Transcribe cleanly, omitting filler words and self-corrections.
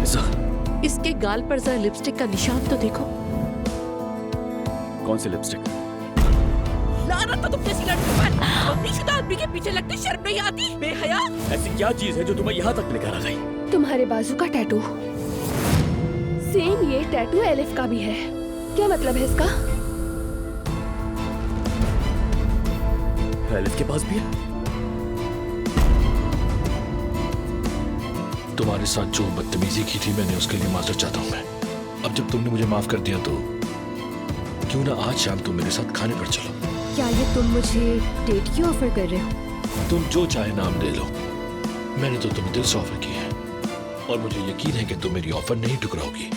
Elisa, इसके गाल पर जरा लिपस्टिक का निशान तो देखो। कौन सी लिपस्टिक? लानत तो तुम जैसी लड़की पर बदनीशुदा आदमी के पीछे लगती शर्म नहीं आती? बेहया! ऐसी क्या चीज है जो तुम्हें यहाँ तक लेकर आ गई? तुम्हारे बाजू का टैटू। सेम ये टैटू एलिफ का भी है। क्या मतलब है इसका? एलिफ के पास भी है? तुम्हारे साथ जो बदतमीजी की थी मैंने उसके लिए माफी चाहता हूँ मैं। अब जब तुमने मुझे माफ कर दिया तो क्यों ना आज शाम तुम मेरे साथ खाने पर चलो। क्या ये तुम मुझे डेट की ऑफर कर रहे हो? तुम जो चाहे नाम ले लो, मैंने तो तुम्हें दिल से ऑफर की है और मुझे यकीन है कि तुम मेरी ऑफर नहीं ठुकराओगी।